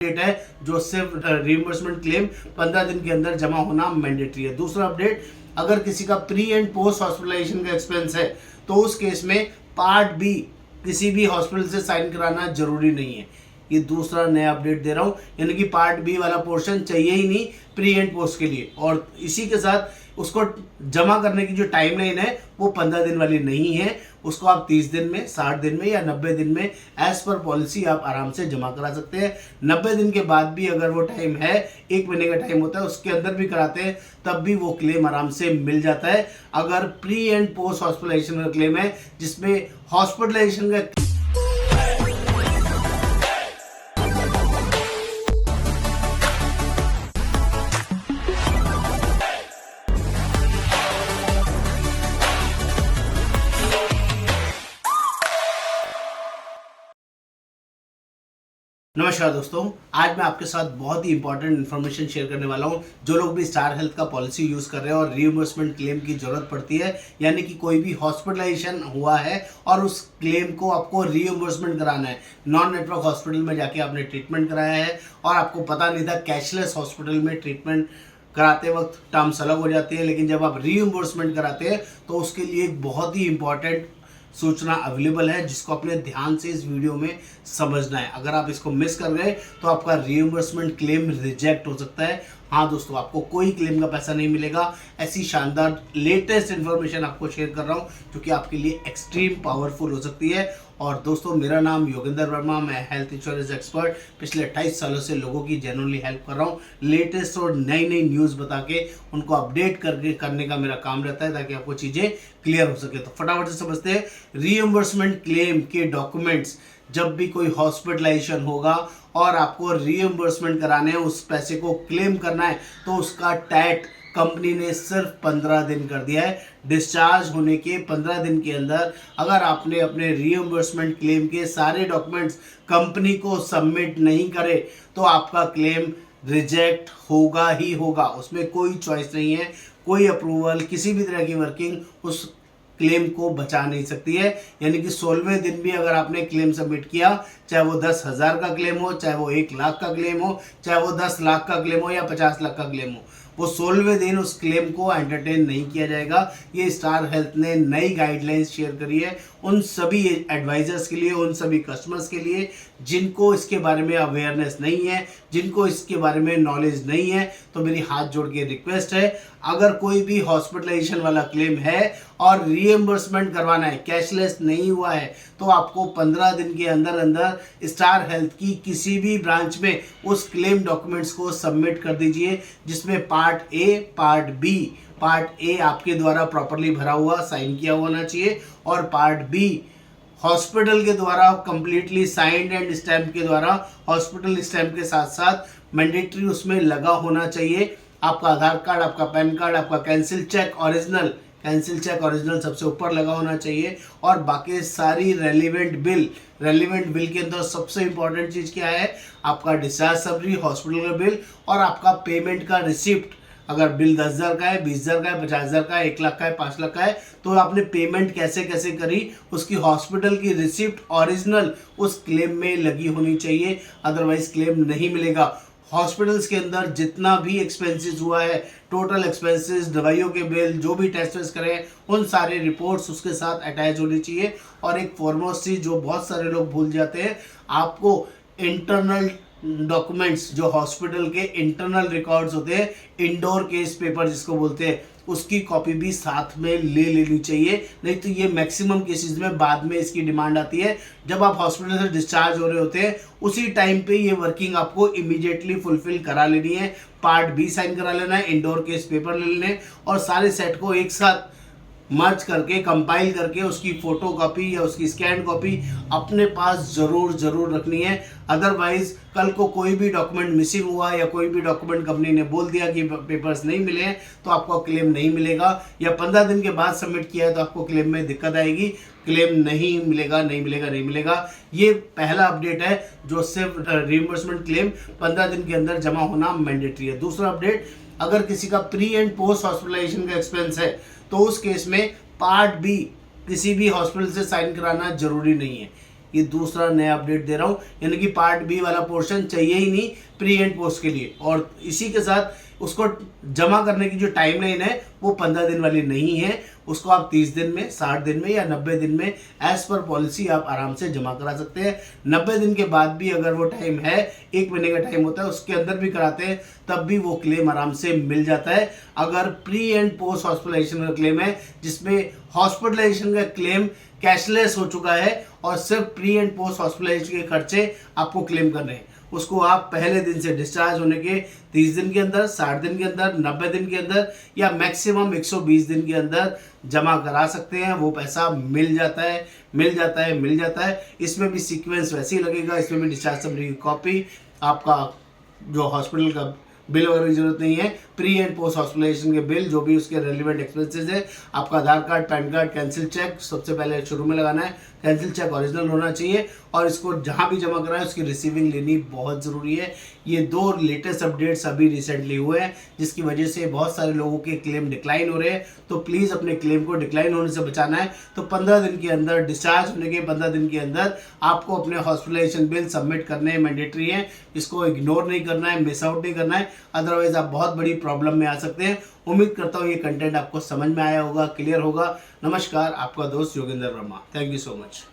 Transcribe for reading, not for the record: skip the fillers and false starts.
Update है जो सिर्फ रिइंबर्समेंट क्लेम 15 दिन के अंदर जमा होना मैंडेटरी है। दूसरा अपडेट, अगर किसी का प्री एंड पोस्ट हॉस्पिटलाइजेशन का एक्सपेंस है तो उस केस में पार्ट बी किसी भी हॉस्पिटल से साइन कराना जरूरी नहीं है। ये दूसरा नया अपडेट दे रहा हूँ, यानी कि पार्ट बी वाला पोर्शन चाहिए ही नहीं प्री एंड पोस्ट के लिए। और इसी के साथ उसको जमा करने की जो टाइमलाइन है वो 15 दिन वाली नहीं है, उसको आप 30 दिन में, 60 दिन में या 90 दिन में एज पर पॉलिसी आप आराम से जमा करा सकते हैं। 90 दिन के बाद भी अगर वो टाइम है, 1 महीने का टाइम होता है, उसके अंदर भी कराते हैं तब भी वो क्लेम आराम से मिल जाता है। अगर प्री एंड पोस्ट हॉस्पिटलाइजेशन का क्लेम है जिसमें हॉस्पिटलाइजेशन का नमस्कार दोस्तों, आज मैं आपके साथ बहुत ही इंपॉर्टेंट इन्फॉर्मेशन शेयर करने वाला हूं। जो लोग भी स्टार हेल्थ का पॉलिसी यूज कर रहे हैं और रिइंबर्समेंट क्लेम की जरूरत पड़ती है, यानी कि कोई भी हॉस्पिटलाइजेशन हुआ है और उस क्लेम को आपको रिइंबर्समेंट कराना है, नॉन नेटवर्क हॉस्पिटल में जाके आपने ट्रीटमेंट कराया है और आपको पता नहीं था कैशलेस हॉस्पिटल में ट्रीटमेंट कराते वक्त टर्म्स अलग हो जाती है, लेकिन जब आप रिइंबर्समेंट कराते हैं तो उसके लिए एक बहुत ही इंपॉर्टेंट सूचना अवेलेबल है जिसको अपने ध्यान से इस वीडियो में समझना है। अगर आप इसको मिस कर गए तो आपका रिइंबर्समेंट क्लेम रिजेक्ट हो सकता है। हाँ दोस्तों, आपको कोई क्लेम का पैसा नहीं मिलेगा। ऐसी शानदार लेटेस्ट इन्फॉर्मेशन आपको शेयर कर रहा हूँ जो कि आपके लिए एक्सट्रीम पावरफुल हो सकती है। और दोस्तों, मेरा नाम योगेंद्र वर्मा, मैं हेल्थ इंश्योरेंस एक्सपर्ट पिछले 28 सालों से लोगों की जेन्युइनली हेल्प कर रहा हूँ। लेटेस्ट और नई नई न्यूज़ बता के उनको अपडेट करने का मेरा काम रहता है ताकि आपको चीज़ें क्लियर हो सके। तो फटाफट से समझते हैं रिइंबर्समेंट क्लेम के डॉक्यूमेंट्स। जब भी कोई हॉस्पिटलाइजेशन होगा और आपको रिइंबर्समेंट कराने हैं, उस पैसे को क्लेम करना है, तो उसका टैट कंपनी ने सिर्फ 15 दिन कर दिया है। डिस्चार्ज होने के 15 दिन के अंदर अगर आपने अपने रिइंबर्समेंट क्लेम के सारे डॉक्यूमेंट्स कंपनी को सबमिट नहीं करे तो आपका क्लेम रिजेक्ट होगा ही होगा। उसमें कोई चॉइस नहीं है, कोई अप्रूवल, किसी भी तरह की वर्किंग उस क्लेम को बचा नहीं सकती है। यानी कि 16वें दिन भी अगर आपने क्लेम सबमिट किया, चाहे वो 10,000 का क्लेम हो, चाहे वो 1 लाख का क्लेम हो, चाहे वो 10 लाख का क्लेम हो या 50 लाख का क्लेम हो, वो 16वें दिन उस क्लेम को एंटरटेन नहीं किया जाएगा। ये स्टार हेल्थ ने नई गाइडलाइंस शेयर करी है उन सभी एडवाइजर्स के लिए, उन सभी कस्टमर्स के लिए जिनको इसके बारे में अवेयरनेस नहीं है, जिनको इसके बारे में नॉलेज नहीं है। तो मेरी हाथ जोड़ के रिक्वेस्ट है, अगर कोई भी हॉस्पिटलाइजेशन वाला क्लेम है और रिइंबर्समेंट करवाना है, कैशलेस नहीं हुआ है, तो आपको 15 दिन के अंदर अंदर स्टार हेल्थ की किसी भी ब्रांच में उस क्लेम डॉक्यूमेंट्स को सबमिट कर दीजिए, जिसमें part A, part B, part A आपके द्वारा प्रॉपरली भरा हुआ साइन किया होना चाहिए और पार्ट बी हॉस्पिटल के द्वारा कंप्लीटली साइंड एंड स्टैम्प के द्वारा, हॉस्पिटल स्टैम्प के साथ साथ मैंडेटरी उसमें लगा होना चाहिए। आपका आधार कार्ड, आपका पैन कार्ड, आपका कैंसिल चेक ओरिजिनल सबसे ऊपर लगा होना चाहिए और बाकी सारी रेलिवेंट बिल के अंदर सबसे इंपॉर्टेंट चीज़ क्या है, आपका डिस्चार्ज समरी, हॉस्पिटल का बिल और आपका पेमेंट का रिसिप्ट। अगर बिल 10,000 का है, 20,000 का है, 50,000 का है, 1 लाख का है, 5 लाख का है, तो आपने पेमेंट कैसे कैसे करी, उसकी हॉस्पिटल की रिसिप्ट ओरिजिनल उस क्लेम में लगी होनी चाहिए, अदरवाइज क्लेम नहीं मिलेगा। हॉस्पिटल्स के अंदर जितना भी एक्सपेंसेस हुआ है, टोटल एक्सपेंसेस, दवाइयों के बिल, जो भी टेस्ट वेस्ट करें, उन सारे रिपोर्ट्स उसके साथ अटैच होनी चाहिए। और एक फॉरमोस्ट चीज जो बहुत सारे लोग भूल जाते हैं, आपको इंटरनल डॉक्यूमेंट्स, जो हॉस्पिटल के इंटरनल रिकॉर्ड्स होते हैं, इंडोर केस पेपर जिसको बोलते हैं, उसकी कॉपी भी साथ में ले लेनी चाहिए। नहीं तो ये मैक्सिमम केसेस में बाद में इसकी डिमांड आती है। जब आप हॉस्पिटल से डिस्चार्ज हो रहे होते हैं उसी टाइम पे ये वर्किंग आपको इमीडिएटली फुलफिल करा लेनी है। पार्ट बी साइन करा लेना है, इंडोर केस पेपर ले लेने और सारे सेट को एक साथ मर्ज करके, कंपाइल करके उसकी फोटो कॉपी या उसकी स्कैन कॉपी अपने पास जरूर रखनी है। अदरवाइज कल को कोई भी डॉक्यूमेंट मिसिंग हुआ या कोई भी डॉक्यूमेंट कंपनी ने बोल दिया कि पेपर्स नहीं मिले हैं तो आपको क्लेम नहीं मिलेगा, या 15 दिन के बाद सबमिट किया है तो आपको क्लेम में दिक्कत आएगी, क्लेम नहीं मिलेगा। ये पहला अपडेट है जो सिर्फ रिइंबर्समेंट क्लेम 15 दिन के अंदर जमा होना मैंडेटरी है। दूसरा अपडेट, अगर किसी का प्री एंड पोस्ट हॉस्पिटलाइजेशन का एक्सपेंस है तो उस केस में पार्ट बी किसी भी हॉस्पिटल से साइन कराना जरूरी नहीं है। ये दूसरा नया अपडेट दे रहा हूँ, यानी कि पार्ट बी वाला पोर्शन चाहिए ही नहीं प्री एंड पोस्ट के लिए। और इसी के साथ उसको जमा करने की जो टाइमलाइन है वो 15 दिन वाली नहीं है, उसको आप 30 दिन में, 60 दिन में या 90 दिन में एज पर पॉलिसी आप आराम से जमा करा सकते हैं। 90 दिन के बाद भी अगर वो टाइम है, 1 महीने का टाइम होता है, उसके अंदर भी कराते हैं तब भी वो क्लेम आराम से मिल जाता है। अगर प्री एंड पोस्ट हॉस्पिटलाइजेशन का क्लेम है जिसमें हॉस्पिटलाइजेशन का क्लेम कैशलेस हो चुका है और सिर्फ प्री एंड पोस्ट हॉस्पिटलाइजेशन के खर्चे आपको क्लेम करने हैं, उसको आप पहले दिन से डिस्चार्ज होने के 30 दिन के अंदर, 60 दिन के अंदर, 90 दिन के अंदर या मैक्सिमम 120 दिन के अंदर जमा करा सकते हैं। वो पैसा मिल जाता है, मिल जाता है, मिल जाता है। इसमें भी सीक्वेंस वैसे ही लगेगा, इसमें भी डिस्चार्ज समरी की कॉपी, आपका जो हॉस्पिटल का बिल वगैरह की जरूरत नहीं है, प्री एंड पोस्ट हॉस्पिटलाइजेशन के बिल जो भी उसके रेलिवेंट एक्सपेंसेस है, आपका Aadhaar card, PAN card, cancel cheque सबसे पहले शुरू में लगाना है, कैंसिल चेक ओरिजिनल होना चाहिए और इसको जहां भी जमा कराएं उसकी रिसीविंग लेनी बहुत ज़रूरी है। ये 2 लेटेस्ट अपडेट्स अभी रिसेंटली हुए हैं जिसकी वजह से बहुत सारे लोगों के क्लेम डिक्लाइन हो रहे हैं, तो प्लीज़ अपने क्लेम को डिक्लाइन होने से बचाना है। तो 15 दिन के अंदर, डिस्चार्ज होने के 15 दिन के अंदर आपको अपने हॉस्पिटलाइजेशन बिल सबमिट करने मैंडेटरी है, इसको इग्नोर नहीं करना है, मिस आउट नहीं करना है, अदरवाइज आप बहुत बड़ी प्रॉब्लम में आ सकते हैं। उम्मीद करता हूँ ये कंटेंट आपको समझ में आया होगा, क्लियर होगा। नमस्कार, आपका दोस्त Yogendra Verma. Thank you so much.